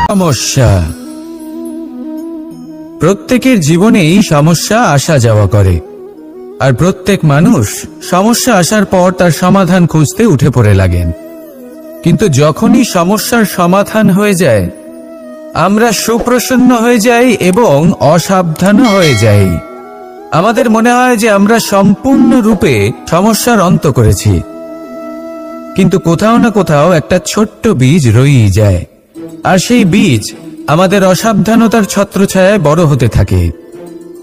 সমস্যা। প্রত্যেকের জীবনেই সমস্যা আসা যাওয়া করে, আর প্রত্যেক মানুষ সমস্যা আসার পর তার সমাধান খুঁজতে উঠে পড়ে লাগেন। কিন্তু যখনই সমস্যার সমাধান হয়ে যায়, আমরা সুপ্রসন্ন হয়ে যাই এবং অসাবধান হয়ে যাই। আমাদের মনে হয় যে আমরা সম্পূর্ণরূপে সমস্যার অন্ত করেছি, কিন্তু কোথাও না কোথাও একটা ছোট্ট বীজ রয়েই যায়, আর সেই বীজ আমাদের অসাবধানতার ছত্রছায়ায় বড় হতে থাকে,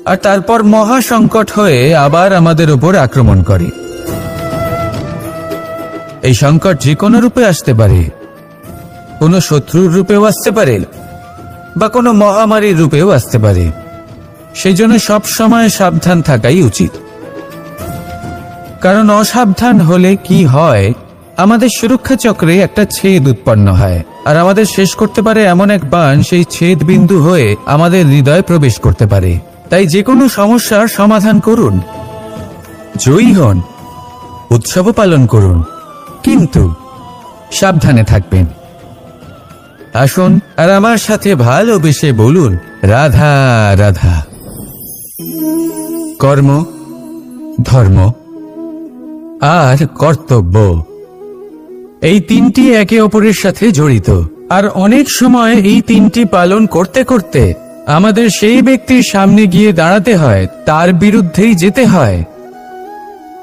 আর তারপর মহা সংকট হয়ে আবার আমাদের উপর আক্রমণ করে। এই সংকট যে কোনো রূপে আসতে পারে, কোনো শত্রুর রূপেও আসতে পারে, বা কোনো মহামারীর রূপেও আসতে পারে। সেই জন্য সবসময় সাবধান থাকাই উচিত, কারণ অসাবধান হলে কি হয়, আমাদের সুরক্ষা চক্রে একটা ছেদ উৎপন্ন হয়, আর আমাদের শেষ করতে পারে এমন এক বাণ সেই ছেদ বিন্দু হয়ে আমাদের হৃদয়ে প্রবেশ করতে পারে। তাই যে কোনো সমস্যার সমাধান করুন, জয়ী হন, উৎসব পালন করুন, কিন্তু সাবধানে থাকবেন। আসুন আর আমার সাথে ভালোবেসে বলুন, রাধা রাধা। কর্ম, ধর্ম আর কর্তব্য, এই তিনটি একে অপরের সাথে জড়িত, আর অনেক সময় এই তিনটি পালন করতে করতে আমাদের সেই ব্যক্তির সামনে গিয়ে দাঁড়াতে হয়, তার বিরুদ্ধেই যেতে হয়,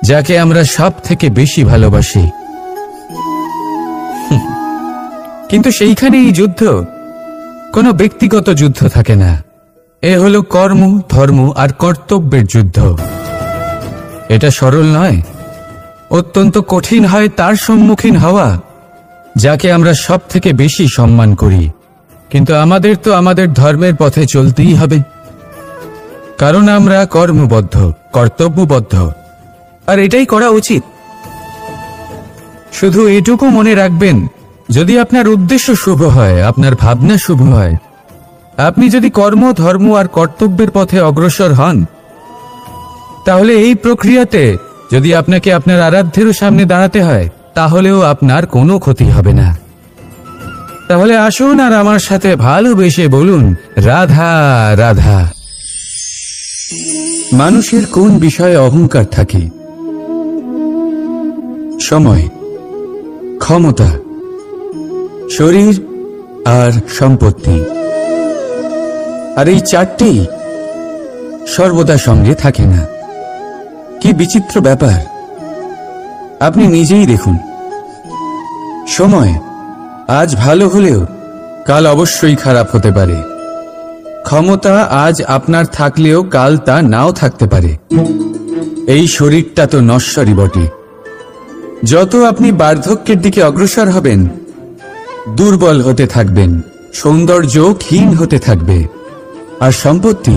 যাকে আমরা সব থেকে বেশি ভালোবাসি। কিন্তু সেইখানেই যুদ্ধ, কোনো ব্যক্তিগত যুদ্ধ থাকে না। এ হলো কর্ম, ধর্ম আর কর্তব্যের যুদ্ধ। এটা সরল নয়, অত্যন্ত কঠিন হয় তার সম্মুখীন হওয়া যাকে আমরা সব থেকে বেশি সম্মান করি। কিন্তু আমাদের তো আমাদের ধর্মের পথে চলতেই হবে, কারণ আমরা কর্মবদ্ধ, কর্তব্যবদ্ধ, আর এটাই করা উচিত। শুধু এটুকু মনে রাখবেন, যদি আপনার উদ্দেশ্য শুভ হয়, আপনার ভাবনা শুভ হয়, আপনি যদি কর্ম, ধর্ম আর কর্তব্যের পথে অগ্রসর হন, তাহলে এই প্রক্রিয়াতে যদি আপনাকে আপনার আরাধ্যেরও সামনে দাঁড়াতে হয়, তাহলেও আপনার কোনো ক্ষতি হবে না। তাহলে আসুন আর আমার সাথে ভালোবেসে বলুন, রাধা রাধা। মানুষের কোন বিষয়ে অহংকার থাকে? সময়, ক্ষমতা, শরীর আর সম্পত্তি। আর এই চারটি সর্বদা সঙ্গে থাকে না। কি বিচিত্র ব্যাপার! আপনি নিজেই দেখুন, সময় আজ ভালো হলেও কাল অবশ্যই খারাপ হতে পারে। ক্ষমতা আজ আপনার থাকলেও কাল তা নাও থাকতে পারে। এই শরীরটা তো নশ্বরই বটে। যত আপনি বার্ধক্যের দিকে অগ্রসর হবেন, দুর্বল হতে থাকবেন, সৌন্দর্য ক্ষীণ হতে থাকবে। আর সম্পত্তি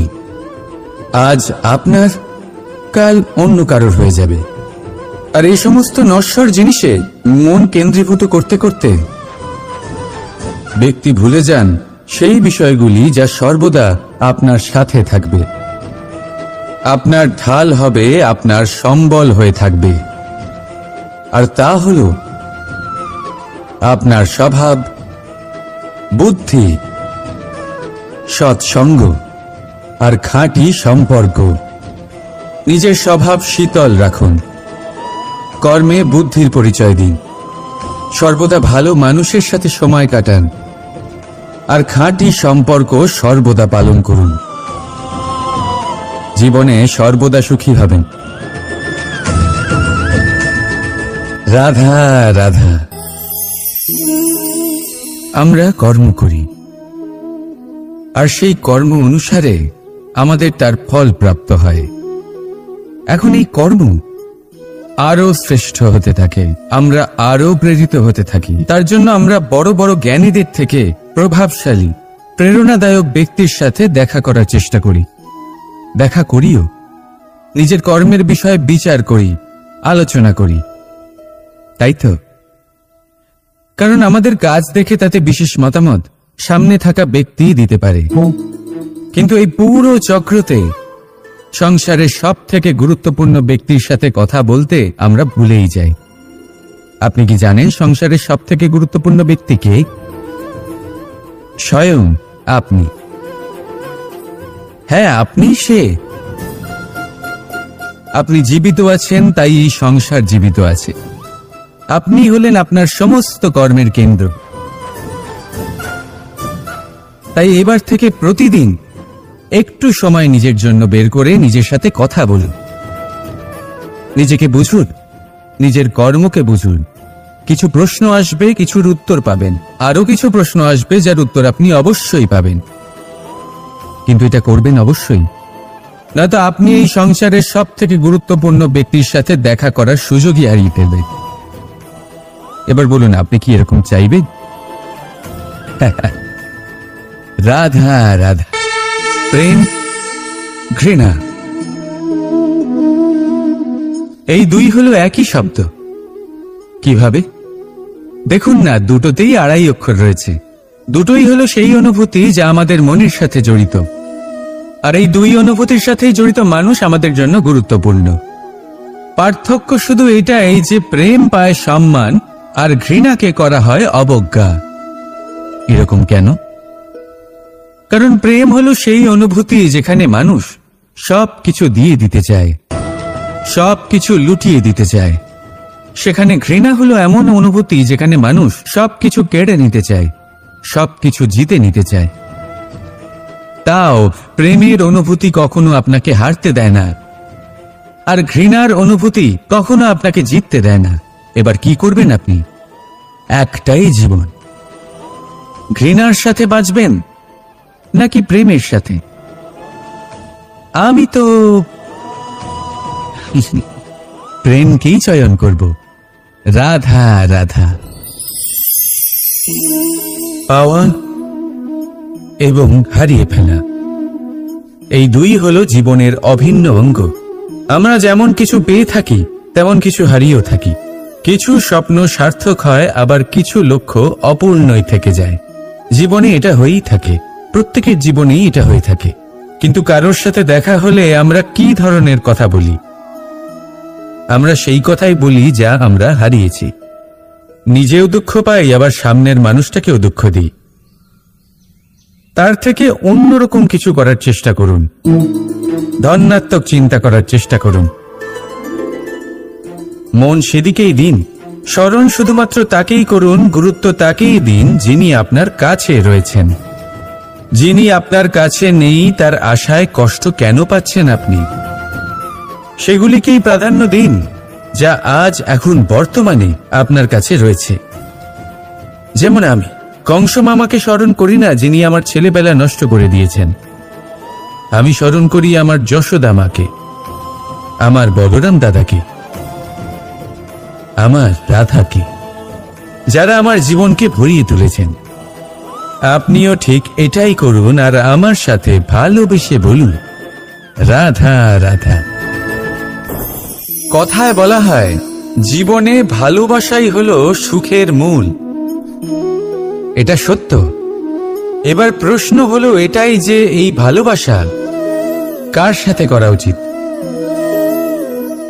আজ আপনার, কাল অন্য কারোর হয়ে যাবে। আর এই সমস্ত নশ্বর জিনিসে মন কেন্দ্রীভূত করতে করতে ব্যক্তি ভুলে যান সেই বিষয়গুলি যা সর্বদা আপনার সাথে থাকবে, আপনার ঢাল হবে, আপনার সম্বল হয়ে থাকবে। আর তা হল আপনার স্বভাব, বুদ্ধি, সৎসঙ্গ আর খাঁটি সম্পর্ক। নিজের স্বভাব শীতল রাখুন, কর্মে বুদ্ধির পরিচয় দিন, সর্বদা ভালো মানুষের সাথে সময় কাটান, আর খাঁটি সম্পর্ক সর্বদা পালন করুন। জীবনে সর্বদা সুখী হবেন। রাধা রাধা। আমরা কর্ম করি, আর সেই কর্ম অনুসারে আমাদের তার ফল প্রাপ্ত হয়। এখন এই কর্ম আরো শ্রেষ্ঠ হতে থাকে, আমরা আরো প্রেরিত হতে থাকি। তার জন্য আমরা বড় বড় জ্ঞানীদের থেকে প্রভাবশালী, প্রেরণাদায়ক ব্যক্তির সাথে দেখা করার চেষ্টা করি, দেখা করিও। নিজের কর্মের বিষয়ে বিচার করি, আলোচনা করি, তাই তো? কারণ আমাদের কাজ দেখে তাতে বিশেষ মতামত সামনে থাকা ব্যক্তি দিতে পারে। কিন্তু এই পুরো চক্রতে সংসারের সব থেকে গুরুত্বপূর্ণ ব্যক্তির সাথে কথা বলতে আমরা ভুলেই যাই। আপনি কি জানেন সংসারের সব থেকে গুরুত্বপূর্ণ ব্যক্তি কে? স্বয়ং আপনি। হ্যাঁ, আপনি সে। আপনি জীবিত আছেন, তাই এই সংসার জীবিত আছে। আপনি হলেন আপনার সমস্ত কর্মের কেন্দ্র। তাই এবার থেকে প্রতিদিন একটু সময় নিজের জন্য বের করে নিজের সাথে কথা বলুন। নিজেকে বুঝুন, নিজের কর্মকে বুঝুন। কিছু প্রশ্ন আসবে, কিছুর উত্তর পাবেন। আরো কিছু প্রশ্ন আসবে যার উত্তর আপনি অবশ্যই পাবেন, কিন্তু এটা করবেন অবশ্যই, নয়তো আপনি এই সংসারের সব থেকে গুরুত্বপূর্ণ ব্যক্তির সাথে দেখা করার সুযোগই হারিয়ে ফেলবেন। এবার বলুন, আপনি কি এরকম চাইবেন? রাধা রাধা, প্রেম, ঘৃণা, এই দুই হলো একই শব্দ। কিভাবে? দেখুন না, দুটোতেই 2.5 অক্ষর রয়েছে। দুটোই হলো সেই অনুভূতি যা আমাদের মনের সাথে জড়িত, আর এই দুই অনুভূতির সাথেই জড়িত মানুষ আমাদের জন্য গুরুত্বপূর্ণ। পার্থক্য শুধু এটাই যে প্রেম পায় সম্মান আর ঘৃণাকে করা হয় অবজ্ঞা। এরকম কেন? কারণ প্রেম হলো সেই অনুভূতি যেখানে মানুষ সব কিছু দিয়ে দিতে চায়, সব কিছু লুটিয়ে দিতে চায়। সেখানে ঘৃণা হলো এমন অনুভূতি যেখানে মানুষ সবকিছু কেড়ে নিতে চায়, সবকিছু জিতে নিতে চায়। তাও প্রেমের অনুভূতি কখনো আপনাকে হারতে দেয় না, আর ঘৃণার অনুভূতি কখনো আপনাকে জিততে দেয় না। এবার কি করবেন আপনি? একটাই জীবন। ঘৃণার সাথে বাঁচবেন নাকি প্রেমের সাথে? আমি তো প্রেমকেই চয়ন করব। রাধা রাধা। পাওয়া এবং হারিয়ে ফেলা, এই দুই হলো জীবনের অভিন্ন অঙ্গ। আমরা যেমন কিছু পেয়ে থাকি, তেমন কিছু হারিয়েও থাকি। কিছু স্বপ্ন সার্থক হয়, আবার কিছু লক্ষ্য অপূর্ণই থেকে যায়। জীবনে এটা হয়েই থাকে, প্রত্যেকের জীবনেই এটা হয়ে থাকে। কিন্তু কারোর সাথে দেখা হলে আমরা কি ধরনের কথা বলি? আমরা সেই কথাই বলি যা আমরা হারিয়েছি। নিজেও দুঃখ পাই, আবার সামনের মানুষটাকেও দুঃখ দিই। তার থেকে অন্যরকম কিছু করার চেষ্টা করুন, ধনাত্মক চিন্তা করার চেষ্টা করুন। মন সেদিকেই দিন। স্মরণ শুধুমাত্র তাকেই করুন, গুরুত্ব তাকেই দিন যিনি আপনার কাছে রয়েছেন। যিনি আপনার কাছে নেই তার আশায় কষ্ট কেন পাচ্ছেন আপনি? সেগুলিকেই প্রাধান্য দিন যা আজ এখন বর্তমানে আপনার কাছে রয়েছে। যেমন আমি কংস মামাকে স্মরণ করি না, যিনি আমার ছেলেবেলা নষ্ট করে দিয়েছেন। আমি স্মরণ করি আমার যশোদা মাকে, আমার বলরাম দাদাকে, আমার রাধাকে, যারা আমার জীবনকে ভরিয়ে তুলেছেন। আপনিও ঠিক এটাই করুন, আর আমার সাথে ভালোবেসে বলুন, রাধা রাধা। কথায় বলা হয়, জীবনে ভালোবাসাই হলো সুখের মূল। এটা সত্য। এবার প্রশ্ন হলো এটাই যে এই ভালোবাসা কার সাথে করা উচিত?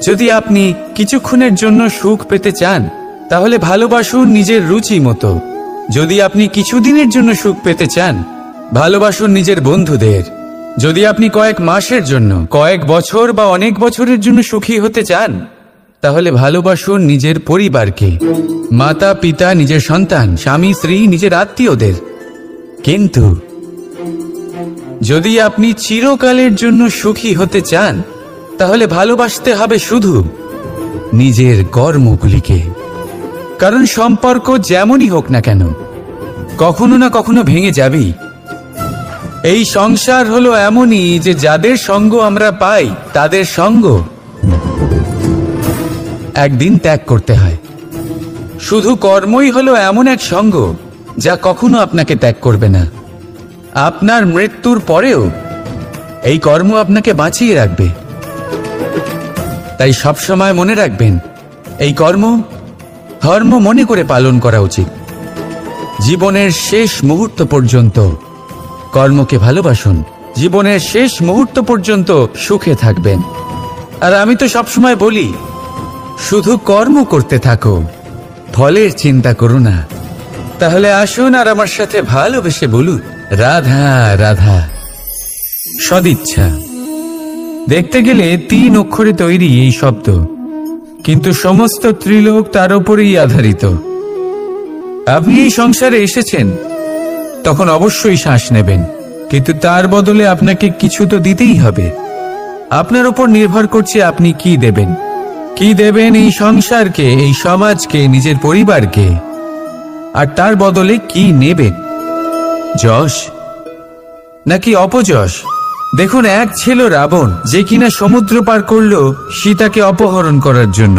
যদি আপনি কিছুক্ষণের জন্য সুখ পেতে চান, তাহলে ভালোবাসুন নিজের রুচি মতো। যদি আপনি কিছুদিনের জন্য সুখ পেতে চান, ভালোবাসুন নিজের বন্ধুদের। যদি আপনি কয়েক মাসের জন্য, কয়েক বছর বা অনেক বছরের জন্য সুখী হতে চান, তাহলে ভালোবাসুন নিজের পরিবারকে, মাতা পিতা, নিজের সন্তান, স্বামী স্ত্রী, নিজের আত্মীয়দের। কিন্তু যদি আপনি চিরকালের জন্য সুখী হতে চান, তাহলে ভালোবাসতে হবে শুধু নিজের কর্মগুলিকে। কারণ সম্পর্ক যেমনই হোক না কেন, কখনো না কখনো ভেঙে যাবেই। এই সংসার হলো এমনই যে যাদের সঙ্গ আমরা পাই, তাদের সঙ্গ একদিন ত্যাগ করতে হয়। শুধু কর্মই হলো এমন এক সঙ্গ যা কখনো আপনাকে ত্যাগ করবে না। আপনার মৃত্যুর পরেও এই কর্ম আপনাকে বাঁচিয়ে রাখবে। তাই সবসময় মনে রাখবেন, এই কর্ম ধর্ম মনে করে পালন করা উচিত। জীবনের শেষ মুহূর্ত পর্যন্ত কর্মকে ভালোবাসুন। জীবনের শেষ মুহূর্ত পর্যন্ত সুখে থাকবেন। আর আমি তো সবসময় বলি, শুধু কর্ম করতে থাকো, ফলের চিন্তা করো না। তাহলে আসুন আর আমার সাথে ভালোবেসে বলুন, রাধা রাধা। সদিচ্ছা। দেখতে গেলে 3 অক্ষরে তৈরি এই শব্দ, কিন্তু সমস্ত ত্রিলোক তার উপরেই আধারিত। আপনি এই সংসারে এসেছেন, তখন অবশ্যই শ্বাস নেবেন, কিন্তু তার বদলে আপনাকে কিছু তো দিতেই হবে। আপনার উপর নির্ভর করছে আপনি কি দেবেন। কি দেবেন এই সংসারকে, এই সমাজকে, নিজের পরিবারকে, আর তার বদলে কি নেবেন? যশ নাকি অপযশ? দেখুন, এক ছিল রাবণ, যে কিনা সমুদ্র পার করল সীতাকে অপহরণ করার জন্য,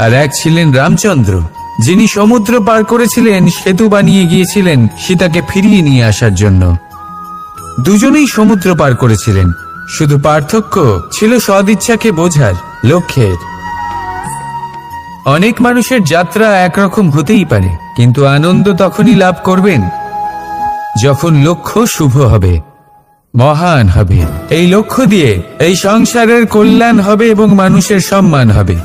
আর এক ছিলেন রামচন্দ্র, যিনি সমুদ্র পার করেছিলেন, সেতু বানিয়ে গিয়েছিলেন সীতাকে ফিরিয়ে নিয়ে আসার জন্য। দুজনেই সমুদ্র পার করেছিলেন, শুধু পার্থক্য ছিল সদিচ্ছাকে বোঝার, লক্ষ্যের। অনেক মানুষের যাত্রা একরকম হতেই পারে, কিন্তু আনন্দ তখনই লাভ করবেন যখন লক্ষ্য শুভ হবে, মহান হবে। এই লক্ষ্য দিয়ে এই সংসারের কল্যাণ হবে এবং মানুষের সম্মান হবে।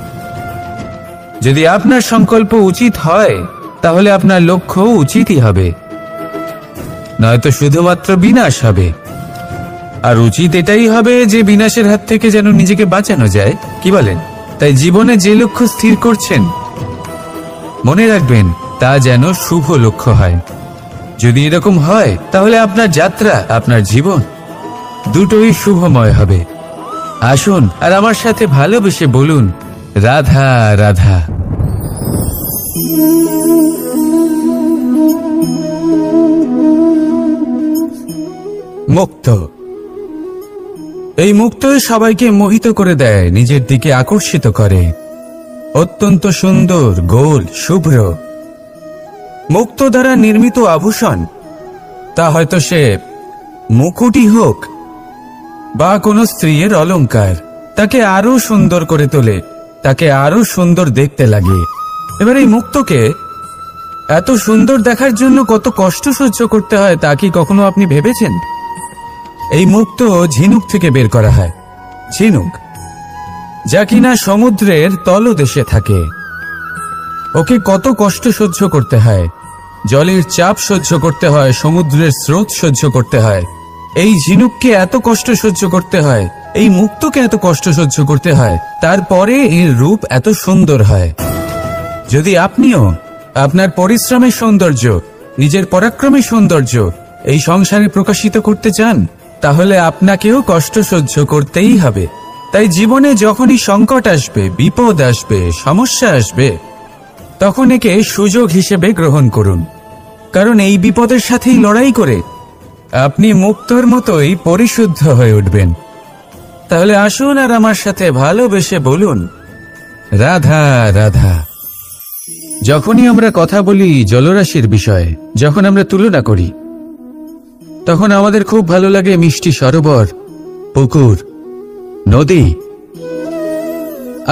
যদি আপনার সংকল্প উচিত হয়, তাহলে আপনার লক্ষ্য উচিতই হবে, নয়তো শুধুমাত্র বিনাশ হবে। আর উচিত এটাই হবে যে বিনাশের হাত থেকে যেন নিজেকে বাঁচানো যায়, কি বলেন? তাই জীবনে যে লক্ষ্য স্থির করছেন, মনে রাখবেন তা যেন শুভ লক্ষ্য হয়। যদি এরকম হয়, তাহলে আপনার যাত্রা, আপনার জীবন দুটোই শুভময় হবে। আসুন আর আমার সাথে ভালোবেসে বলুন, রাধা রাধা। মুক্ত। এই মুক্তই সবাইকে মোহিত করে দেয়, নিজের দিকে আকর্ষিত করে। অত্যন্ত সুন্দর, গোল, শুভ্র। মুক্ত দ্বারা নির্মিত আভূষণ, তা হয়তো সে মুকুটই হোক বা কোনো স্ত্রীর অলংকার, তাকে আরো সুন্দর করে তোলে, তাকে আরো সুন্দর দেখতে লাগে। এবার এই মুক্তকে এত সুন্দর দেখার জন্য কত কষ্ট সহ্য করতে হয়, তা কি কখনো আপনি ভেবেছেন? এই মুক্ত ঝিনুক থেকে বের করা হয়, ঝিনুক যা কিনা সমুদ্রের তলদেশে থাকে। ওকে কত কষ্ট সহ্য করতে হয়, জলের চাপ সহ্য করতে হয়, সমুদ্রের স্রোত সহ্য করতে হয়। এই ঝিনুককে এত কষ্ট সহ্য করতে হয়, এই মুক্তকে এত কষ্ট সহ্য করতে হয়, তারপরে এর রূপ এত সুন্দর হয়। যদি আপনিও আপনার পরিশ্রমের সৌন্দর্য, নিজের পরাক্রমের সৌন্দর্য এই সংসারে প্রকাশিত করতে চান, তাহলে আপনাকেও কষ্ট সহ্য করতেই হবে। তাই জীবনে যখনই সংকট আসবে, বিপদ আসবে, সমস্যা আসবে, তখন একে সুযোগ হিসেবে গ্রহণ করুন। কারণ এই বিপদের সাথেই লড়াই করে আপনি মুক্তর মতোই পরিশুদ্ধ হয়ে উঠবেন। তাহলে আসুন আর আমার সাথে ভালোবেসে বলুন, রাধা রাধা। যখনই আমরা কথা বলি জলরাশির বিষয়ে, যখন আমরা তুলনা করি, তখন আমাদের খুব ভালো লাগে মিষ্টি সরোবর, পুকুর, নদী।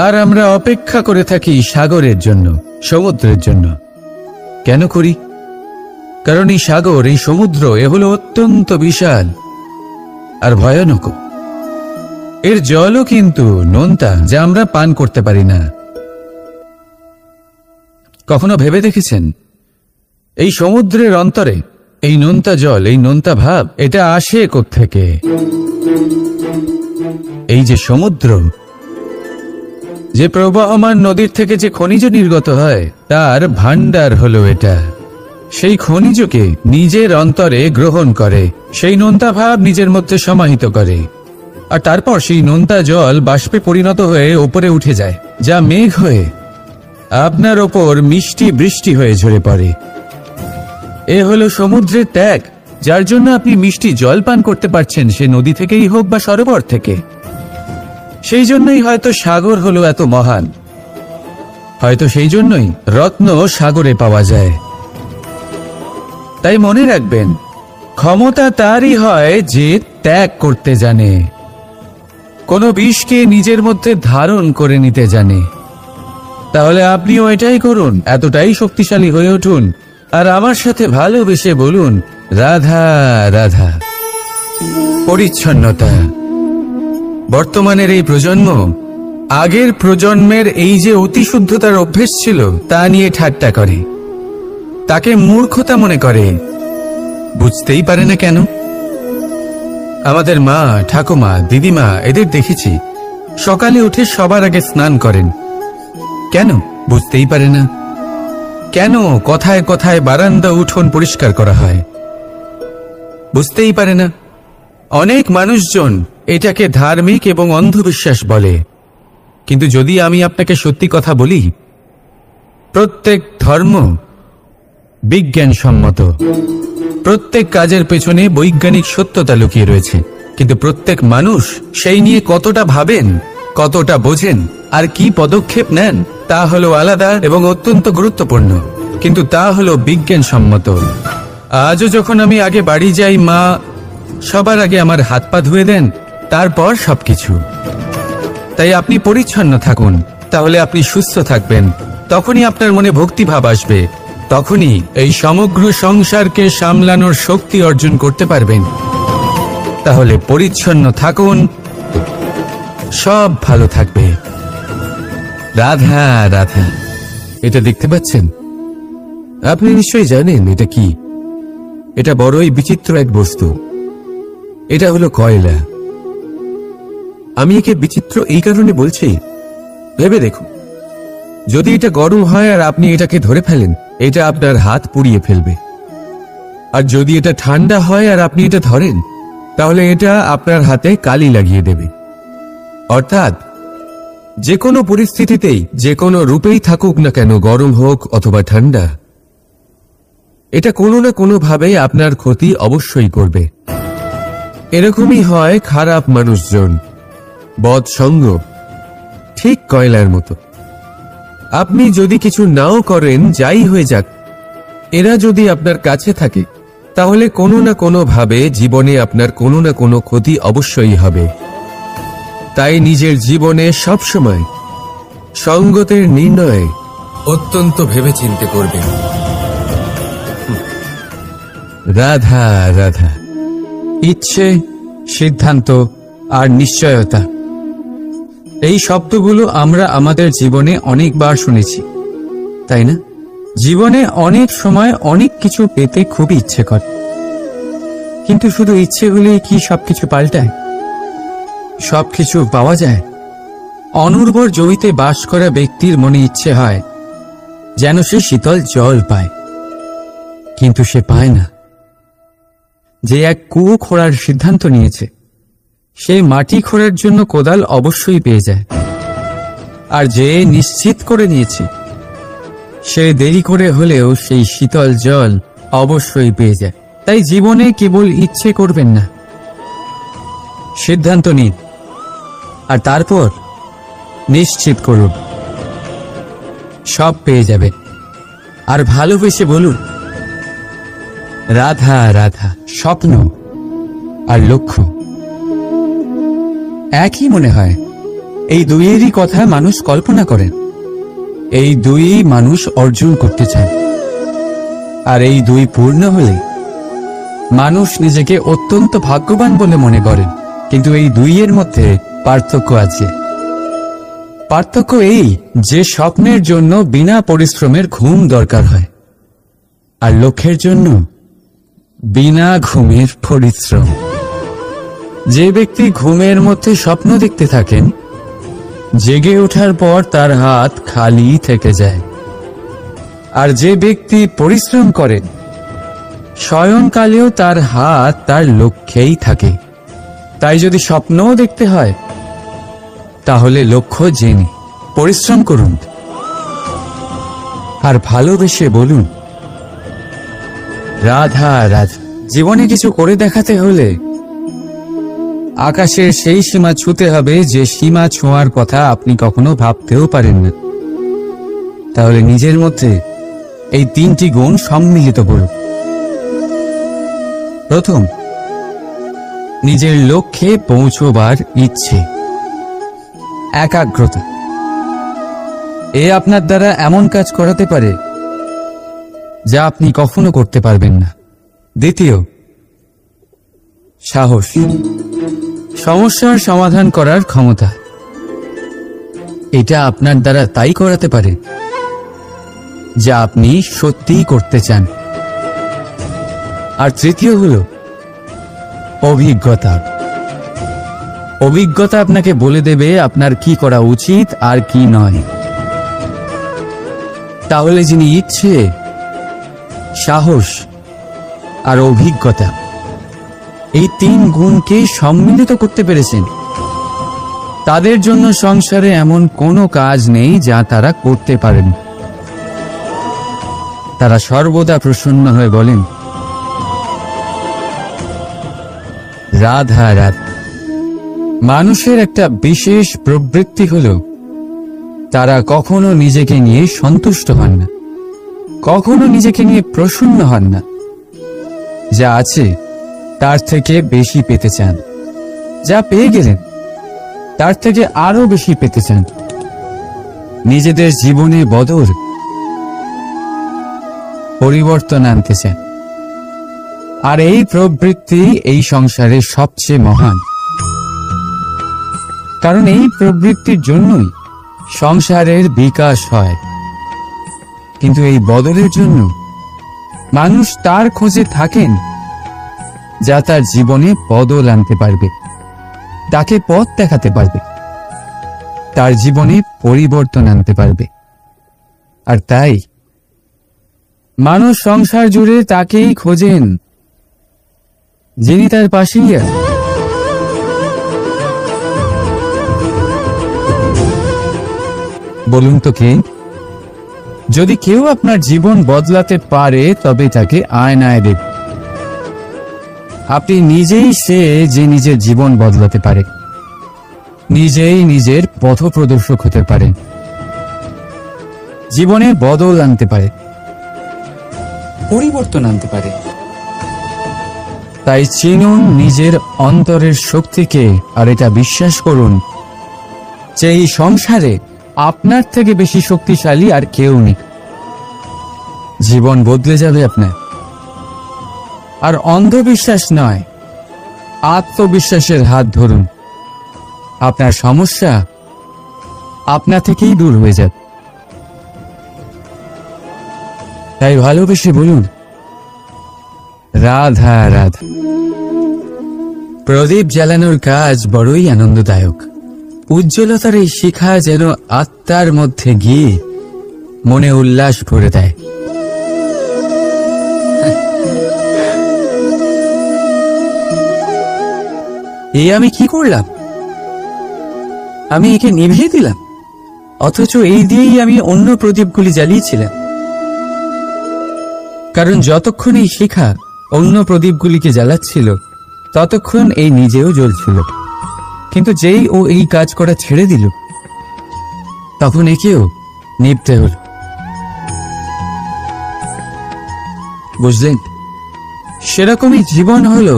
আর আমরা অপেক্ষা করে থাকি সাগরের জন্য, সমুদ্রের জন্য। কেন করি? কারণ এই সাগর, এই সমুদ্র, এ হলো অত্যন্ত বিশাল আর ভয়ানক। এর জলও কিন্তু নোনতা, যা আমরা পান করতে পারি না। কখনো ভেবে দেখেছেন এই সমুদ্রের অন্তরে এই নোনতা জল, এই নোনতা ভাব, এটা আসে কোত্থেকে? এই যে সমুদ্র, যে প্রবাহমান নদীর থেকে যে খনিজ নির্গত হয়, তার ভান্ডার হলো এটা। সেই খনিজকে নিজের অন্তরে গ্রহণ করে, সেই নোনতা ভাব নিজের মধ্যে সমাহিত করে, আর তারপর সেই নোনতা জল বাষ্পে পরিণত হয়ে ওপরে উঠে যায়, যা মেঘ হয়ে আপনার ওপর মিষ্টি বৃষ্টি হয়ে ঝরে পড়ে। এ হলো সমুদ্রের ত্যাগ, যার জন্য আপনি মিষ্টি জল পান করতে পারছেন, সে নদী থেকেই হোক বা সরোবর থেকে। সেই জন্যই হয়তো সাগর হলো এত মহান, হয়তো সেই জন্যই রত্ন সাগরে পাওয়া যায়। তাই মনে রাখবেন, ক্ষমতা তারই হয় যে ত্যাগ করতে জানে, কোনো বিষকে নিজের মধ্যে ধারণ করে নিতে জানে। তাহলে আপনিও এটাই করুন, এতটাই শক্তিশালী হয়ে উঠুন, আর আমার সাথে ভালোবেসে বলুন, রাধা রাধা। পরিচ্ছন্নতা। বর্তমানের এই প্রজন্ম আগের প্রজন্মের এই যে অতিশুদ্ধতার অভ্যেস ছিল, তা নিয়ে ঠাট্টা করে। তাকে মূর্খতা মনে করে, বুঝতেই পারে না কেন। আমাদের মা, ঠাকুমা, দিদিমা এদের দেখেছি সকালে উঠে সবার আগে স্নান করেন। কেন? বুঝতেই পারে না। কেন কথায় কথায় বারান্দা উঠোন পরিষ্কার করা হয়? বুঝতেই পারে না। অনেক মানুষজন এটাকে ধার্মিক এবং অন্ধবিশ্বাস বলে, কিন্তু যদি আমি আপনাকে সত্যি কথা বলি, প্রত্যেক ধর্ম বিজ্ঞানসম্মত। প্রত্যেক কাজের পেছনে বৈজ্ঞানিক সত্যতা লুকিয়ে রয়েছে, কিন্তু প্রত্যেক মানুষ সেই নিয়ে কতটা ভাবেন, কতটা বোঝেন আর কি পদক্ষেপ নেন তা হলো আলাদা এবং অত্যন্ত গুরুত্বপূর্ণ, কিন্তু তা হলো বিজ্ঞানসম্মত। আজও যখন আমি আগে বাড়ি যাই, মা সবার আগে আমার হাত পা ধুয়ে দেন, তারপর সবকিছু। তাই আপনি পরিচ্ছন্ন থাকুন, তাহলে আপনি সুস্থ থাকবেন। তখনই আপনার মনে ভক্তিভাব আসবে, তখনই এই সমগ্র সংসারকে সামলানোর শক্তি অর্জন করতে পারবেন। তাহলে পরিচ্ছন্ন থাকুন, সব ভালো থাকবে। রাধা রাধা। এটা দেখতে পাচ্ছেন? আপনি নিশ্চয়ই জানেন এটা কি। এটা বড়ই বিচিত্র এক বস্তু। এটা হলো কয়লা। আমি একে বিচিত্র এই কারণে বলছি, ভেবে দেখুন, যদি এটা গরম হয় আর আপনি এটাকে ধরে ফেলেন, এটা আপনার হাত পুড়িয়ে ফেলবে। আর যদি এটা ঠান্ডা হয় আর আপনি এটা ধরেন, তাহলে এটা আপনার হাতে কালি লাগিয়ে দেবে। অর্থাৎ যে কোনো পরিস্থিতিতেই, যে কোনো রূপেই থাকুক না কেন, গরম হোক অথবা ঠান্ডা, এটা কোনো না কোনোভাবে আপনার ক্ষতি অবশ্যই করবে। এরকমই হয় খারাপ মানুষজন, বদসঙ্গ, ঠিক কয়লার মতো। আপনি যদি কিছু নাও করেন, যাই হয়ে যাক, এরা যদি আপনার কাছে থাকে, তাহলে কোনো না কোনোভাবে জীবনে আপনার কোনো না কোনো ক্ষতি অবশ্যই হবে। তাই নিজের জীবনে সবসময় সঙ্গতের নির্ণয় অত্যন্ত ভেবেচিন্তে করবেন। রাধা রাধা। ইচ্ছে, সিদ্ধান্ত আর নিশ্চয়তা, এই শব্দগুলো আমরা আমাদের জীবনে অনেকবার শুনেছি, তাই না? জীবনে অনেক সময় অনেক কিছু পেতে খুবই ইচ্ছে করে, কিন্তু শুধু ইচ্ছে হলেই কি সবকিছু পাল্টায়? সবকিছু পাওয়া যায়? অনুর্বর জমিতে বাস করা ব্যক্তির মনে ইচ্ছে হয় যেন সে শীতল জল পায়, কিন্তু সে পায় না। যে এক কুয়ো খোঁড়ার সিদ্ধান্ত নিয়েছে, সে মাটি খোঁড়ার জন্য কোদাল অবশ্যই পেয়ে যায়। আর যে নিশ্চিত করে নিয়েছে, সে দেরি করে হলেও সেই শীতল জল অবশ্যই পেয়ে যায়। তাই জীবনে কেবল ইচ্ছে করবেন না, সিদ্ধান্ত নিন আর তারপর নিশ্চিত করুন, সব পেয়ে যাবে। আর ভালোবেসে বলুন, রাধা রাধা। স্বপ্ন আর লক্ষ্য একই মনে হয়। এই দুইয়েরই কথা মানুষ কল্পনা করেন, এই দুই মানুষ অর্জন করতে চান। আর এই দুই পূর্ণ হলে মানুষ নিজেকে অত্যন্ত ভাগ্যবান বলে মনে করেন। কিন্তু এই দুইয়ের মধ্যে পার্থক্য আছে। পার্থক্য এই যে স্বপ্নের জন্য বিনা পরিশ্রমের ঘুম দরকার হয়, আর লক্ষ্যের জন্য বিনা ঘুমের পরিশ্রম। যে ব্যক্তি ঘুমের মধ্যে স্বপ্ন দেখতে থাকেন, জেগে ওঠার পর তার হাত খালি থেকে যায়। আর যে ব্যক্তি পরিশ্রম করেন, শয়নকালেও তার হাত তার লক্ষ্যেই থাকে। তাই যদি স্বপ্নও দেখতে হয়, তাহলে লক্ষ্য জেনে পরিশ্রম করুন আর ভালোবেসে বলুন, রাধা রাধা। জীবনে কিছু করে দেখাতে হলে আকাশের সেই সীমা ছুঁতে হবে যে সীমা ছোঁয়ার কথা আপনি কখনো ভাবতেও পারেন না। তাহলে নিজের মধ্যে এই তিনটি গুণ সম্মিলিত করুন। প্রথম, নিজের লক্ষ্যে পৌঁছবার ইচ্ছে, একাগ্রতা। এ আপনার দ্বারা এমন কাজ করাতে পারে যা আপনি কখনো করতে পারবেন না। দ্বিতীয়, সাহস, সমস্যার সমাধান করার ক্ষমতা। এটা আপনার দ্বারা তাই করাতে পারে যা আপনি সত্যিই করতে চান। আর তৃতীয় হলো অভিজ্ঞতা। অভিজ্ঞতা আপনাকে বলে দেবে আপনার কি করা উচিত আর কি নয়। তাহলে যিনি ইচ্ছে, সাহস আর অভিজ্ঞতা এই 3 গুণকে সম্মিলিত করতে পেরেছেন, তাদের জন্য সংসারে এমন কোনো কাজ নেই যা তারা করতে পারেন। তারা সর্বদা প্রসন্ন হয়ে বলেন, রাধা রাধা। মানুষের একটা বিশেষ প্রবৃত্তি হলো তারা কখনো নিজেকে নিয়ে সন্তুষ্ট হন না, কখনো নিজেকে নিয়ে প্রসন্ন হন না। যা আছে তার থেকে বেশি পেতে চান, যা পেয়ে গেলেন তার থেকে আরো বেশি পেতে চান। নিজেদের জীবনে বদল, পরিবর্তন আনতে চান। আর এই প্রবৃত্তি এই সংসারের সবচেয়ে মহান, কারণ এই প্রবৃত্তির জন্যই সংসারের বিকাশ হয়। কিন্তু এই বদলের জন্য মানুষ তার খোঁজে থাকেন যা তার জীবনে বদল আনতে পারবে, তাকে পথ দেখাতে পারবে, তার জীবনে পরিবর্তন আনতে পারবে। আর তাই মানুষ সংসার জুড়ে তাকেই খোঁজেন যিনি তার পাশেই আছেন। বলুন তো কে? যদি কেউ আপনার জীবন বদলাতে পারে তবে তাকে আয়নায় দেখুন। আপনি নিজেই সে যে নিজের জীবন বদলাতে পারে, নিজেই নিজের পথপ্রদর্শক হতে পারে, জীবনে বদল আনতে পারে, পরিবর্তন আনতে পারে। তাই চিনুন নিজের অন্তরের শক্তিকে, আর এটা বিশ্বাস করুন যে এই সংসারে আপনার থেকে বেশি শক্তিশালী আর কেউ নেই। জীবন বদলে যাবে আপনার। আর অন্ধবিশ্বাস নয়, আত্মবিশ্বাসের হাত ধরুন। আপনার সমস্যা আপনা থেকেই দূর হয়ে যাবে। তাই ভালোবেসে বলুন, রাধা রাধা। প্রদীপ জ্বালানোর কাজ বড়ই আনন্দদায়ক। উজ্জ্বলতার এই শিখা যেন আত্মার মধ্যে গিয়ে মনে উল্লাস ভরে দেয়। এই আমি কি করলাম? আমি একে নিভিয়ে দিলাম, অথচ এই দিয়েই আমি অন্য প্রদীপগুলি জ্বালিয়েছিলাম। কারণ যতক্ষণ এই শিখা অন্য প্রদীপগুলিকে জ্বালাচ্ছিল ততক্ষণ এই নিজেও জ্বলছিল। কিন্তু যেই ও এই কাজ করা ছেড়ে দিল তখন একেও নিভতে হল। বুঝলেন? সেরকমই জীবন হলো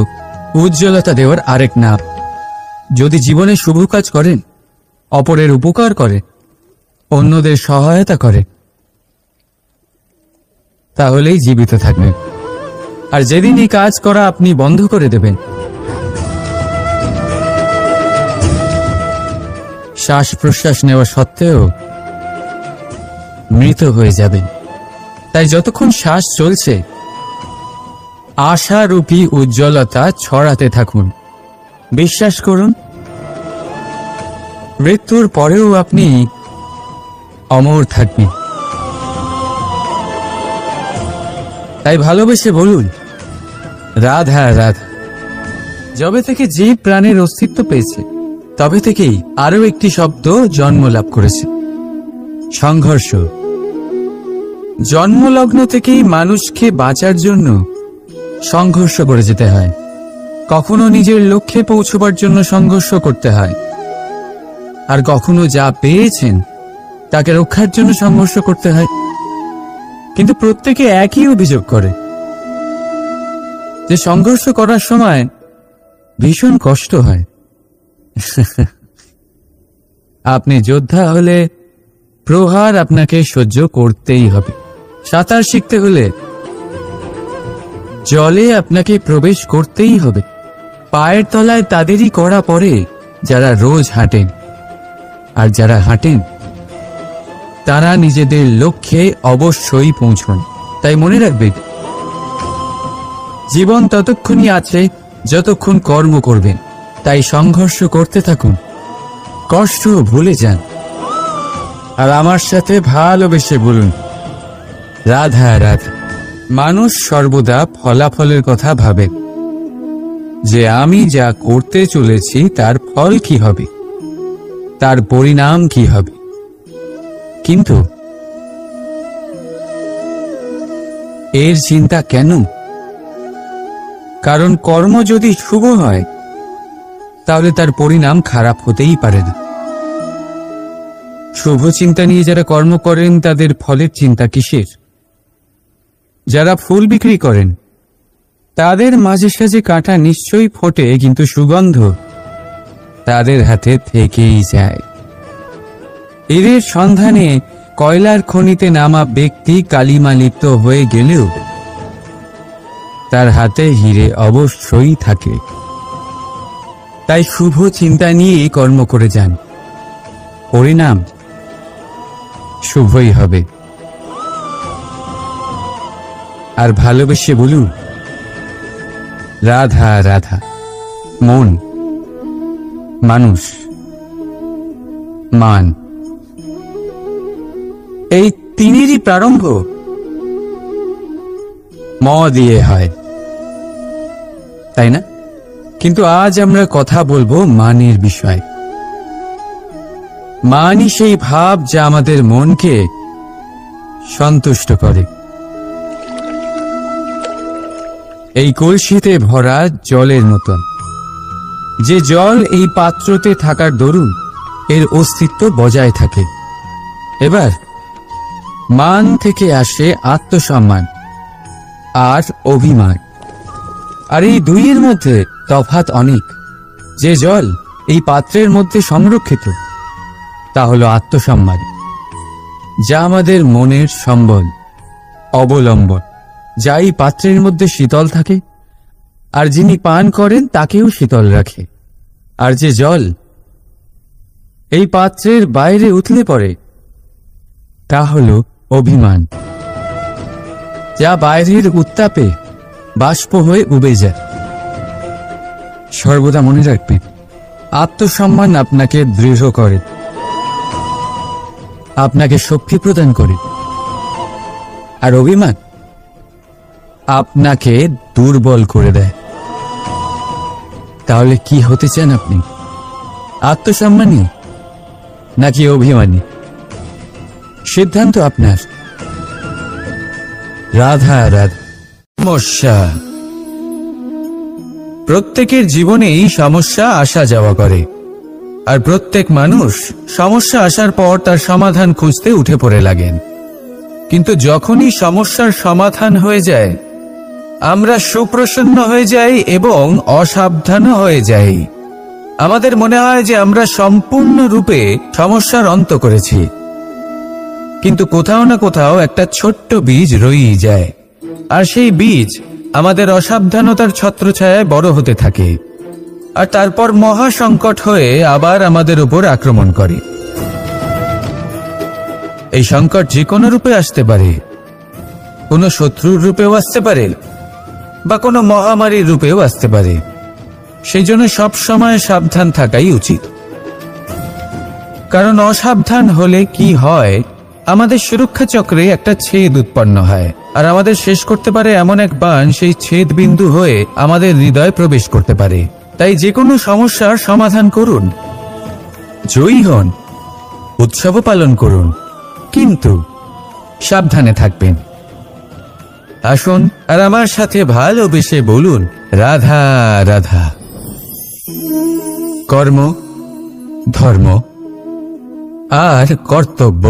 উজ্জ্বলতা দেওয়ার আরেক নাম। যদি জীবনে শুভ কাজ করেন, অপরের উপকার করে, অন্যদের সহায়তা করে, তাহলেই জীবিত থাকবেন। আর যেদিন এই কাজ করা আপনি বন্ধ করে দেবেন, শ্বাস প্রশ্বাস নেওয়া সত্ত্বেও মৃত হয়ে যাবেন। তাই যতক্ষণ শ্বাস চলছে আশারূপী উজ্জ্বলতা ছড়াতে থাকুন। বিশ্বাস করুন, মৃত্যুর পরেও আপনি অমর থাকবেন। তাই ভালোবেসে বলুন, রাধা রাধা। যবে থেকে যে প্রাণের অস্তিত্ব পেয়েছে তবে থেকেই আরো একটি শব্দ জন্ম লাভ করেছে, সংঘর্ষ। জন্মলগ্ন থেকেই মানুষকে বাঁচার জন্য সংঘর্ষ করে যেতে হয়। কখনো নিজের লক্ষ্যে পৌঁছবার জন্য সংঘর্ষ করতে হয়, আর কখনো যা পেয়েছেন তাকে রক্ষার জন্য সংঘর্ষ করতে হয়। কিন্তু প্রত্যেকে একই অভিযোগ করে যে সংঘর্ষ করার সময় ভীষণ কষ্ট হয়। আপনি যোদ্ধা হলে প্রহার আপনাকে সহ্য করতেই হবে। সাঁতার শিখতে হলে জলে আপনাকে প্রবেশ করতেই হবে। পায়ের তলায় তাদেরই কড়া পড়ে যারা রোজ হাঁটেন, আর যারা হাঁটেন তারা নিজেদের লক্ষ্যে অবশ্যই পৌঁছন। তাই মনে রাখবেন, জীবন ততক্ষণই আছে যতক্ষণ কর্ম করবেন। তাই সংঘর্ষ করতে থাকুন, কষ্ট ভুলে যান, আর আমার সাথে ভালোবেসে বলুন রাধা রাধা। মানুষ সর্বদা ফলাফলের কথা ভাবে, যে আমি যা করতে চলেছি তার ফল কি হবে, তার পরিণাম কি হবে। কিন্তু এর চিন্তা কেন? কারণ কর্ম যদি শুভ হয় তাহলে তার পরিণাম খারাপ হতেই পারে না। শুভ চিন্তা নিয়ে যারা কর্ম করেন তাদের ফলের চিন্তা কিসের? যারা ফুল বিক্রি করেন তাদের মাঝে সাঝে কাঁটা নিশ্চয়ই ফোটে, কিন্তু সুগন্ধ তাদের হাতে থেকেই যায়। এদের সন্ধানে কয়লার খনিতে নামা ব্যক্তি কালিমা লিপ্ত হয়ে গেলেও তার হাতে হিরে অবশ্যই থাকে। তাই শুভ চিন্তা নিয়ে কর্ম করে যান, পরিণাম শুভই হবে। আর ভালোবেসে বলুন রাধা রাধা। মন, মানুষ, মান, এই তিনেরই প্রারম্ভ ম দিয়ে হয়, তাই না? কিন্তু আজ আমরা কথা বলবো মানের বিষয়। মানই সেই ভাব যা আমাদের মনকে সন্তুষ্ট করে। এই কলসিতে ভরা জলের মতন, যে জল এই পাত্রতে থাকার দরুন এর অস্তিত্ব বজায় থাকে। এবার মান থেকে আসে আত্মসম্মান আর অভিমান, আর এই দুইয়ের মধ্যে তফাৎ অনেক। যে জল এই পাত্রের মধ্যে সংরক্ষিত তা হলো আত্মসম্মান, যা আমাদের মনের সম্বল, অবলম্বন, যা এই পাত্রের মধ্যে শীতল থাকে আর যিনি পান করেন তাকেও শীতল রাখে। আর যে জল এই পাত্রের বাইরে উতলে পড়ে তা হলো অভিমান, যা বাইরের উত্তাপে বাষ্প হয়ে উবে যায়। সর্বদা মনে রাখবেন, আত্মসম্মান আপনাকে দৃঢ় করে, আপনাকে শক্তি প্রদান করে, আর অভিমান আপনাকে দুর্বল করে দেয়। তাহলে কি হতে চান আপনি? আত্মসম্মানী নাকি অভিমানী? সিদ্ধান্ত আপনার। রাধা রাধা। সমস্যা, প্রত্যেকের জীবনেই সমস্যা আসা যাওয়া করে, আর প্রত্যেক মানুষ সমস্যা আসার পর তার সমাধান খুঁজতে উঠে পড়ে লাগেন। কিন্তু যখনই সমস্যার সমাধান হয়ে যায় আমরা সুপ্রসন্ন হয়ে যাই এবং অসাবধান হয়ে যাই। আমাদের মনে হয় যে আমরা সম্পূর্ণরূপে সমস্যার অন্ত করেছি, কিন্তু কোথাও না কোথাও একটা ছোট্ট বীজ রয়েই যায়, আর সেই বীজ আমাদের অসাবধানতার ছত্রছায়ায় বড় হতে থাকে, আর তারপর মহা সংকট হয়ে আবার আমাদের উপর আক্রমণ করে। এই সংকট যে কোনো রূপে আসতে পারে, কোনো শত্রুর রূপেও আসতে পারে, বা কোনো মহামারীর রূপেও আসতে পারে। সেই জন্য সবসময় সাবধান থাকাই উচিত, কারণ অসাবধান হলে কি হয়, আমাদের সুরক্ষা চক্রে একটা ছেদ উৎপন্ন হয়, আর আমাদের শেষ করতে পারে এমন এক বাণ সেই ছেদ বিন্দু হয়ে আমাদের হৃদয়ে প্রবেশ করতে পারে। তাই যে কোনো সমস্যার সমাধান করুন, জয়ী হন, উৎসব পালন করুন, কিন্তু সাবধানে থাকবেন। আসুন আর আমার সাথে ভালোবেসে বলুন রাধা রাধা। কর্ম, ধর্ম আর কর্তব্য,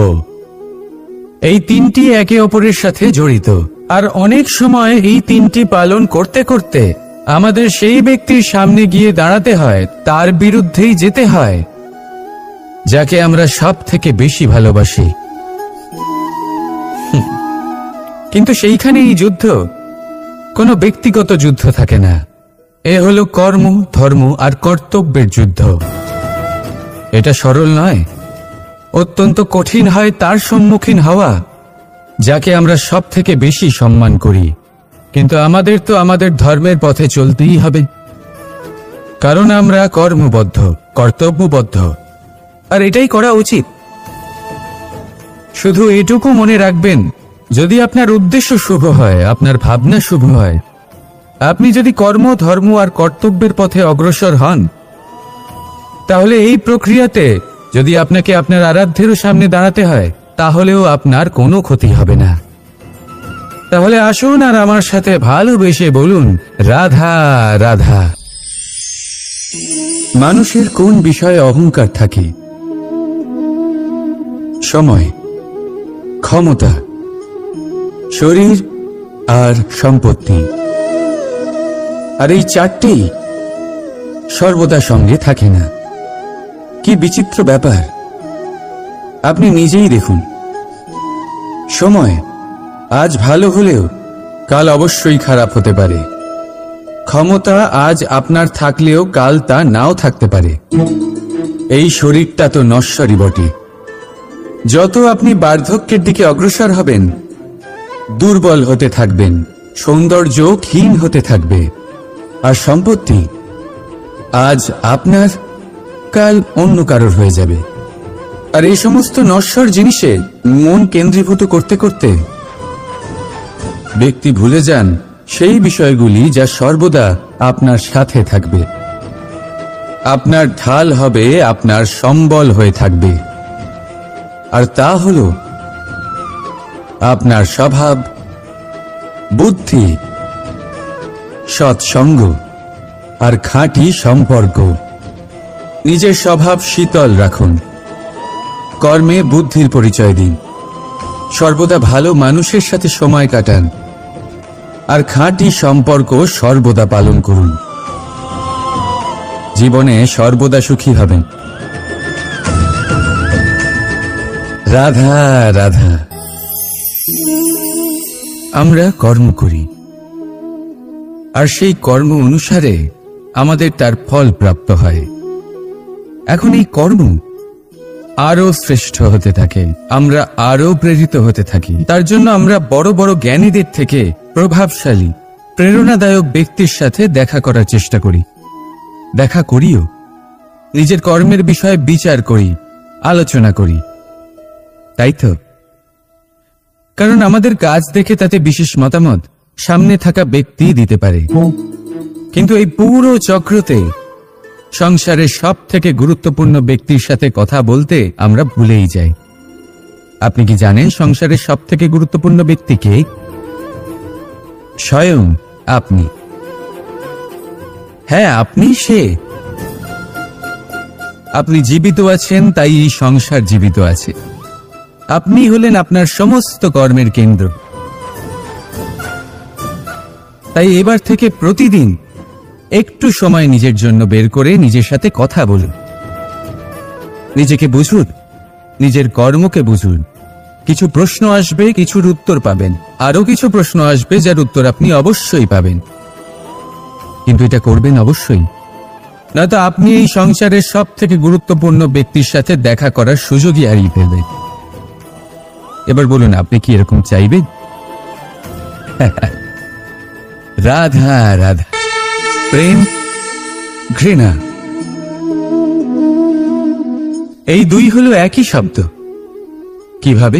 এই তিনটি একে অপরের সাথে জড়িত, আর অনেক সময় এই তিনটি পালন করতে করতে আমাদের সেই ব্যক্তির সামনে গিয়ে দাঁড়াতে হয়, তার বিরুদ্ধেই যেতে হয়, যাকে আমরা সব থেকে বেশি ভালোবাসি। কিন্তু সেইখানেই যুদ্ধ, কোনো ব্যক্তিগত যুদ্ধ থাকে না। এ হলো কর্ম, ধর্ম আর কর্তব্যের যুদ্ধ। এটা সরল নয়, অত্যন্ত কঠিন হয় তার সম্মুখীন হওয়া যাকে আমরা সব থেকে বেশি সম্মান করি, কিন্তু আমাদের তো আমাদের ধর্মের পথে চলতেই হবে, কারণ আমরা কর্মবদ্ধ, কর্তব্যবদ্ধ, আর এটাই করা উচিত। শুধু এটুকু মনে রাখবেন, যদি আপনার উদ্দেশ্য শুভ হয়, আপনার ভাবনা শুভ হয়, আপনি যদি কর্ম, ধর্ম আর কর্তব্যের পথে অগ্রসর হন, তাহলে এই প্রক্রিয়াতে যদি আপনাকে আপনার আরাধ্যেরও সামনে দাঁড়াতে হয়, তাহলেও আপনার কোনো ক্ষতি হবে না। তাহলে আসুন আর আমার সাথে ভালোবেসে বলুন, রাধা রাধা। মানুষের কোন বিষয়ে অহংকার থাকে? সময়, ক্ষমতা, শরীর আর সম্পত্তি। আর এই চারটি সর্বদা সঙ্গে থাকে না। কি বিচিত্র ব্যাপার! আপনি নিজেই দেখুন। সময় আজ ভালো হলেও কাল অবশ্যই খারাপ হতে পারে। ক্ষমতা আজ আপনার থাকলেও কাল তা নাও থাকতে পারে। এই শরীরটা তো নশ্বরই বটে। যত আপনি বার্ধক্যের দিকে অগ্রসর হবেন, দুর্বল হতে থাকবেন, সৌন্দর্য ক্ষীণ হতে থাকবে। আর সম্পত্তি আজ আপনার, কাল অন্য কারোর হয়ে যাবে। আর এই সমস্ত নশ্বর জিনিসে মন কেন্দ্রীভূত করতে করতে ব্যক্তি ভুলে যান সেই বিষয়গুলি যা সর্বদা আপনার সাথে থাকবে, আপনার ঢাল হবে, আপনার সম্বল হয়ে থাকবে। আর তা হল আপনার স্বভাব, বুদ্ধি, সৎসঙ্গ আর খাঁটি সম্পর্ক। নিজের স্বভাব শীতল রাখুন, কর্মে বুদ্ধির পরিচয় দিন, সর্বদা ভালো মানুষের সাথে সময় কাটান, আর খাঁটি সম্পর্ক সর্বদা পালন করুন। জীবনে সর্বদা সুখী হবেন। রাধা রাধা। আমরা কর্ম করি, আর সেই কর্ম অনুসারে আমাদের তার ফল প্রাপ্ত হয়। এখন এই কর্ম আরো শ্রেষ্ঠ হতে থাকে, আমরা আরো প্রেরিত হতে থাকি। তার জন্য আমরা বড় বড় জ্ঞানীদের থেকে প্রভাবশালী, প্রেরণাদায়ক ব্যক্তির সাথে দেখা করার চেষ্টা করি, দেখা করিও। নিজের কর্মের বিষয়ে বিচার করি, আলোচনা করি, তাই তো? কারণ আমাদের কাজ দেখে তাতে বিশেষ মতামত সামনে থাকা ব্যক্তি দিতে পারে, কিন্তু এই পুরো চক্রতে সংসারের সব থেকে গুরুত্বপূর্ণ ব্যক্তির সাথে কথা বলতে আমরা ভুলেই যাই। আপনি কি জানেন সংসারের সব থেকে গুরুত্বপূর্ণ ব্যক্তি কে? স্বয়ং আপনি। হ্যাঁ, আপনি সে। আপনি জীবিত আছেন, তাই এই সংসার জীবিত আছে। আপনি হলেন আপনার সমস্ত কর্মের কেন্দ্র। তাই এবার থেকে প্রতিদিন একটু সময় নিজের জন্য বের করে নিজের সাথে কথা বলুন। নিজেকে বুঝুন, নিজের কর্মকে বুঝুন। কিছু প্রশ্ন আসবে, কিছুর উত্তর পাবেন, আরো কিছু প্রশ্ন আসবে যার উত্তর আপনি অবশ্যই পাবেন। কিন্তু এটা করবেন অবশ্যই, নয়তো আপনি এই সংসারের সব থেকে গুরুত্বপূর্ণ ব্যক্তির সাথে দেখা করার সুযোগই হারিয়ে ফেলবেন। এবার বলুন, আপনি কি এরকম চাইবেন? রাধা রাধা। প্রেম, ঘৃণা, এই দুই হলো একই শব্দ। কিভাবে?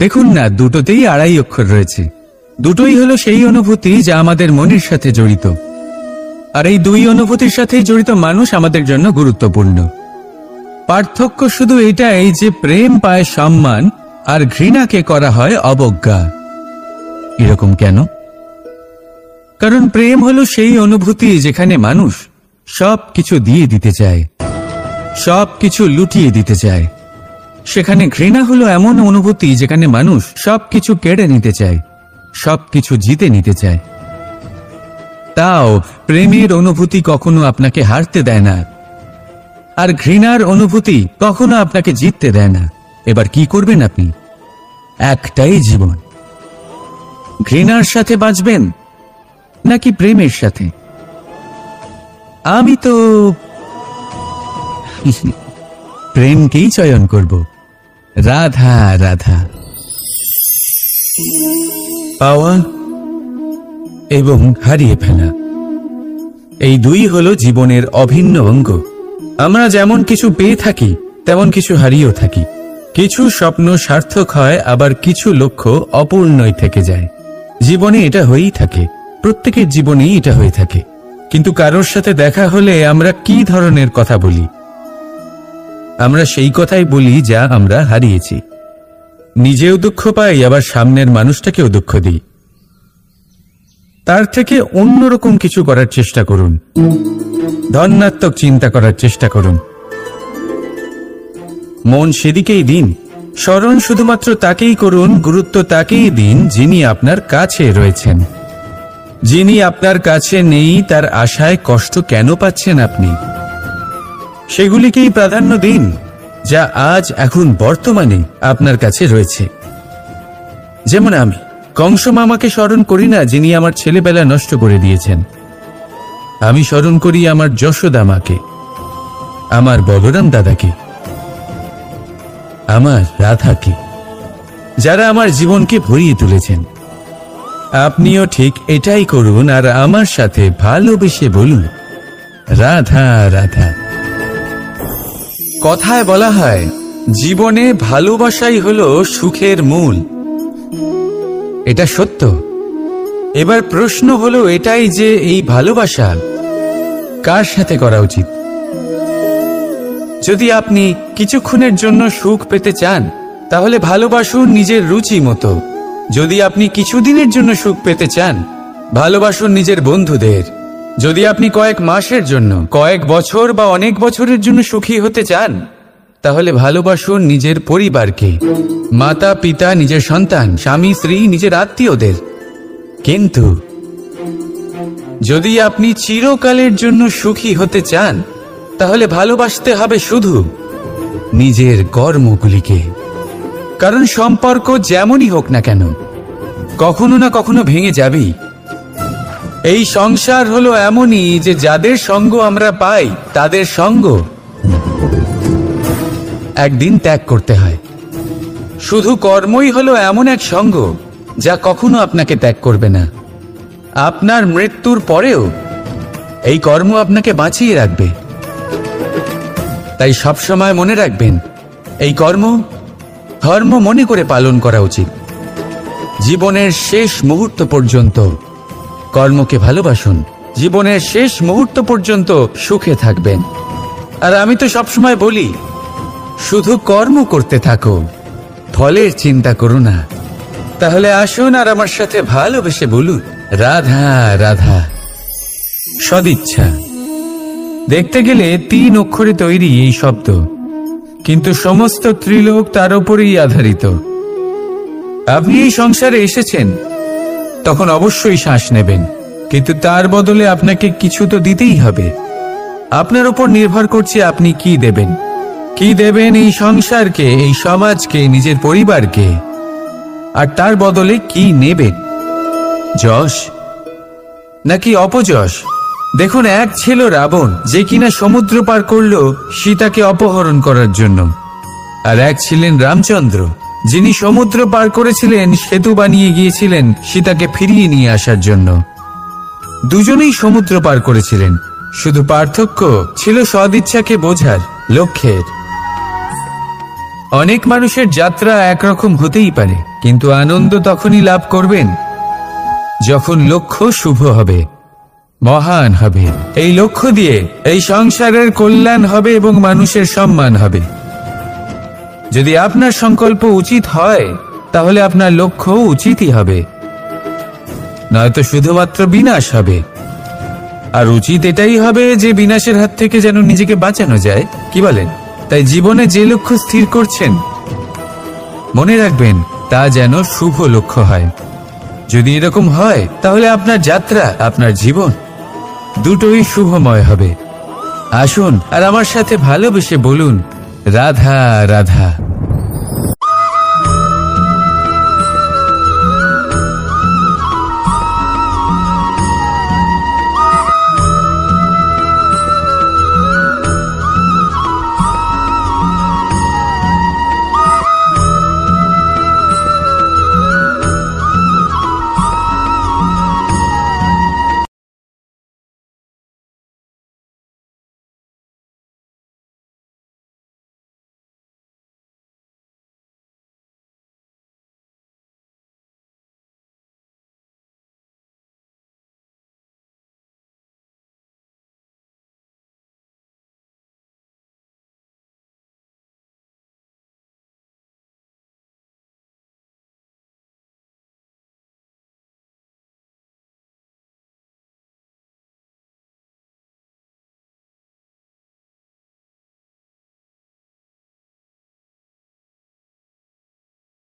দেখুন না, দুটোতেই আড়াই অক্ষর রয়েছে। দুটোই হলো সেই অনুভূতি যা আমাদের মনের সাথে জড়িত, আর এই দুই অনুভূতির সাথে জড়িত মানুষ আমাদের জন্য গুরুত্বপূর্ণ। পার্থক্য শুধু এটাই যে প্রেম পায় সম্মান, আর ঘৃণাকে করা হয় অবজ্ঞা। এরকম কেন? কারণ প্রেম হলো সেই অনুভূতি যেখানে মানুষ সব কিছু দিয়ে দিতে চায়, সব কিছু লুটিয়ে দিতে চায়। সেখানে ঘৃণা হলো এমন অনুভূতি যেখানে মানুষ সবকিছু কেড়ে নিতে চায়, সবকিছু জিতে নিতে চায়। তাও প্রেমের অনুভূতি কখনো আপনাকে হারতে দেয় না, আর ঘৃণার অনুভূতি কখনো আপনাকে জিততে দেয় না। এবার কি করবেন আপনি? একটাই জীবন। ঘৃণার সাথে বাঁচবেন নাকি প্রেমের সাথে? প্রেমকেই চয়ন করব। রাধা রাধা। পাওয়া এবং হারিয়ে ফেলা, এই দুই হলো জীবনের অভিন্ন অঙ্গ। আমরা যেমন কিছু পেয়ে থাকি তেমন কিছু হারিয়েও থাকি। কিছু স্বপ্ন সার্থক হয়, আবার কিছু লক্ষ্য অপূর্ণই থেকে যায়। জীবনে এটা হয়েই থাকে, প্রত্যেকের জীবনেই এটা হয়ে থাকে। কিন্তু কারোর সাথে দেখা হলে আমরা কি ধরনের কথা বলি? আমরা সেই কথাই বলি যা আমরা হারিয়েছি। নিজেও দুঃখ পাই, আবার সামনের মানুষটাকেও দুঃখ দিই। তার থেকে অন্যরকম কিছু করার চেষ্টা করুন, ধনাত্মক চিন্তা করার চেষ্টা করুন। মন সেদিকেই দিন, স্মরণ শুধুমাত্র তাকেই করুন, গুরুত্ব তাকেই দিন যিনি আপনার কাছে রয়েছেন। যিনি আপনার কাছে নেই তার আশায় কষ্ট কেন পাচ্ছেন আপনি? সেগুলিকেই প্রাধান্য দিন যা আজ এখন বর্তমানে আপনার কাছে রয়েছে। যেমন আমি কংস মামাকে স্মরণ করি না, যিনি আমার ছেলেবেলা নষ্ট করে দিয়েছেন। আমি স্মরণ করি আমার যশোদা মাকে, আমার বলরাম দাদাকে, আমার রাধাকে, যারা আমার জীবনকে ভরিয়ে তুলেছেন। আপনিও ঠিক এটাই করুন আর আমার সাথে ভালোবেসে বলুন, রাধা রাধা। কথায় বলা হয়, জীবনে ভালোবাসাই হলো সুখের মূল। এটা সত্য। এবার প্রশ্ন হলো এটাই যে এই ভালোবাসা কার সাথে করা উচিত? যদি আপনি কিছুক্ষণের জন্য সুখ পেতে চান তাহলে ভালোবাসুন নিজের রুচি মতো। যদি আপনি কিছুদিনের জন্য সুখ পেতে চান ভালোবাসুন নিজের বন্ধুদের। যদি আপনি কয়েক মাসের জন্য, কয়েক বছর বা অনেক বছরের জন্য সুখী হতে চান তাহলে ভালোবাসুন নিজের পরিবারকে, মাতা পিতা, নিজের সন্তান, স্বামী স্ত্রী, নিজের আত্মীয়দের। কিন্তু যদি আপনি চিরকালের জন্য সুখী হতে চান তাহলে ভালোবাসতে হবে শুধু নিজের কর্মগুলিকে। কারণ সম্পর্ক যেমনই হোক না কেন কখনো না কখনো ভেঙে যাবেই। এই সংসার হলো এমনই যে যাদের সঙ্গ আমরা পাই তাদের সঙ্গ একদিন ত্যাগ করতে হয়। শুধু কর্মই হলো এমন এক সঙ্গ যা কখনো আপনাকে ত্যাগ করবে না। আপনার মৃত্যুর পরেও এই কর্ম আপনাকে বাঁচিয়ে রাখবে। তাই সবসময় মনে রাখবেন, এই কর্ম ধর্ম মনে করে পালন করা উচিত। জীবনের শেষ মুহূর্ত পর্যন্ত কর্মকে ভালোবাসুন, জীবনের শেষ মুহূর্ত পর্যন্ত সুখে থাকবেন। আর আমি তো সবসময় বলি, শুধু কর্ম করতে থাকো, ফলের চিন্তা করো না। তাহলে আসুন আর আমার সাথে ভালোবেসে বলুন, রাধা রাধা। সদিচ্ছা। দেখতে গেলে 3 অক্ষরে তৈরি এই শব্দ, কিন্তু সমস্ত ত্রিলোক তার উপরেই আধারিত। আপনি এই সংসারে এসেছেন তখন অবশ্যই শ্বাস নেবেন, কিন্তু তার বদলে আপনাকে কিছু তো দিতেই হবে। আপনার উপর নির্ভর করছে আপনি কি দেবেন। কি দেবেন এই সংসারকে, এই সমাজকে, নিজের পরিবারকে, আর তার বদলে কি নেবেন? যশ নাকি অপযশ? দেখুন, এক ছিল রাবণ, যে কিনা সমুদ্র পার করল সীতাকে অপহরণ করার জন্য। আর এক ছিলেন রামচন্দ্র, যিনি সমুদ্র পার করেছিলেন, সেতু বানিয়ে গিয়েছিলেন সীতাকে ফিরিয়ে নিয়ে আসার জন্য। দুজনেই সমুদ্র পার করেছিলেন, শুধু পার্থক্য ছিল সদিচ্ছাকে বোঝার, লক্ষ্যের। অনেক মানুষের যাত্রা একরকম হতেই পারে, কিন্তু আনন্দ তখনই লাভ করবেন যখন লক্ষ্য শুভ হবে, মহান হবে। এই লক্ষ্য দিয়ে এই সংসারের কল্যাণ হবে এবং মানুষের সম্মান হবে। যদি আপনার সংকল্প উচিত হয় তাহলে আপনার লক্ষ্য উচিতই হবে, নয়তো শুধুমাত্র বিনাশ হবে। আর উচিত এটাই হবে যে বিনাশের হাত থেকে যেন নিজেকে বাঁচানো যায়, কি বলেন? তাই জীবনে যে লক্ষ্য স্থির করছেন মনে রাখবেন তা যেন শুভ লক্ষ্য হয়। যদি এরকম হয় তাহলে আপনার যাত্রা, আপনার জীবন দুটোই শুভময় হবে। আসুন আর আমার সাথে ভালোবেসে বলুন, রাধা রাধা।